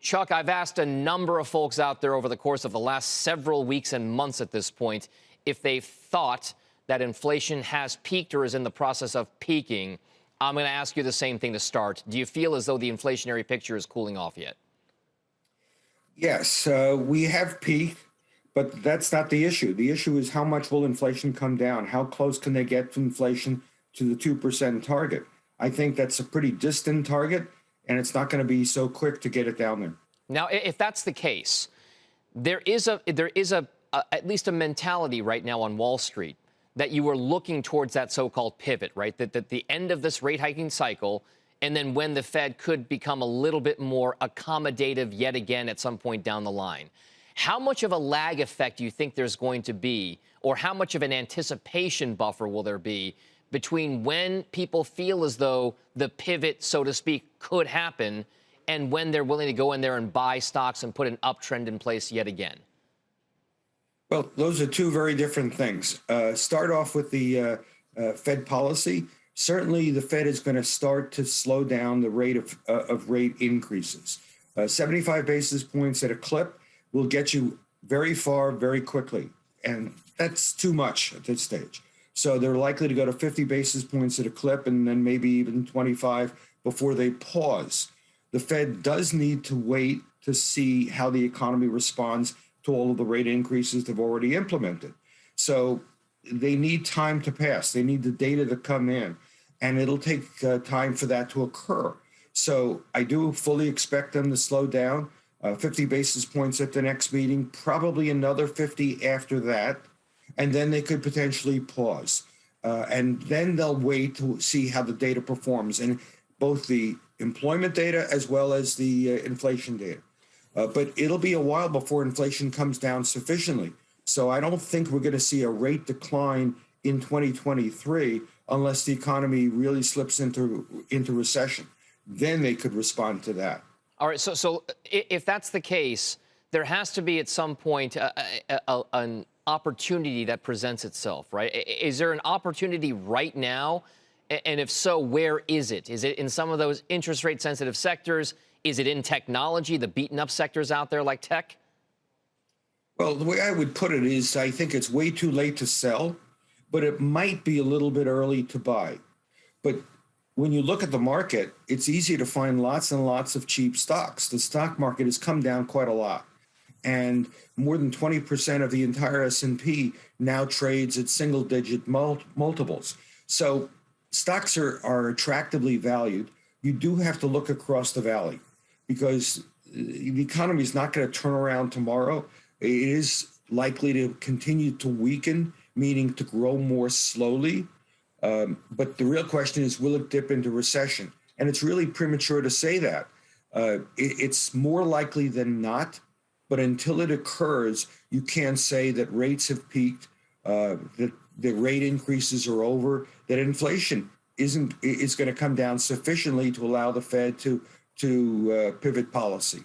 Chuck, I've asked a number of folks out there over the course of the last several weeks and months at this point if they've thought that inflation has peaked or is in the process of peaking. I'm going to ask you the same thing to start. Do you feel as though the inflationary picture is cooling off yet? Yes, we have peaked, but that's not the issue. The issue is how much will inflation come down? How close can they get to inflation to the 2% target? I think that's a pretty distant target, and it's not going to be so quick to get it down there. Now, if that's the case, there is at least a mentality right now on Wall Street that you are looking towards that so-called pivot, right? That the end of this rate hiking cycle, and then when the Fed could become a little bit more accommodative yet again at some point down the line. How much of a lag effect do you think there's going to be, or how much of an anticipation buffer will there be between when people feel as though the pivot, so to speak, could happen and when they're willing to go in there and buy stocks and put an uptrend in place yet again? Well, those are two very different things. Start off with the Fed policy. Certainly, the Fed is going to start to slow down the rate of rate increases. 75 basis points at a clip will get you very far, very quickly. And that's too much at this stage. So they're likely to go to 50 basis points at a clip and then maybe even 25 before they pause. The Fed does need to wait to see how the economy responds to all of the rate increases they've already implemented. So they need time to pass. They need the data to come in, and it'll take time for that to occur. So I do fully expect them to slow down, 50 basis points at the next meeting, probably another 50 after that, and then they could potentially pause. And then they'll wait to see how the data performs, and both the employment data as well as the inflation data. But it'll be a while before inflation comes down sufficiently. So I don't think we're going to see a rate decline in 2023 unless the economy really slips into recession. Then they could respond to that. All right. So if that's the case, there has to be at some point an opportunity that presents itself, right? Is there an opportunity right now? And if so, where is it? Is it in some of those interest rate sensitive sectors? Is it in technology, the beaten up sectors out there like tech? Well, the way I would put it is I think it's way too late to sell, but it might be a little bit early to buy. But when you look at the market, it's easy to find lots and lots of cheap stocks. The stock market has come down quite a lot. And more than 20% of the entire S&P now trades at single-digit multiples. So stocks are attractively valued. You do have to look across the valley because the economy is not going to turn around tomorrow. It is likely to continue to weaken, meaning to grow more slowly. But the real question is, will it dip into recession? And it's really premature to say that. It's more likely than not. But until it occurs, you can't say that rates have peaked, that the rate increases are over, that inflation is going to come down sufficiently to allow the Fed to pivot policy.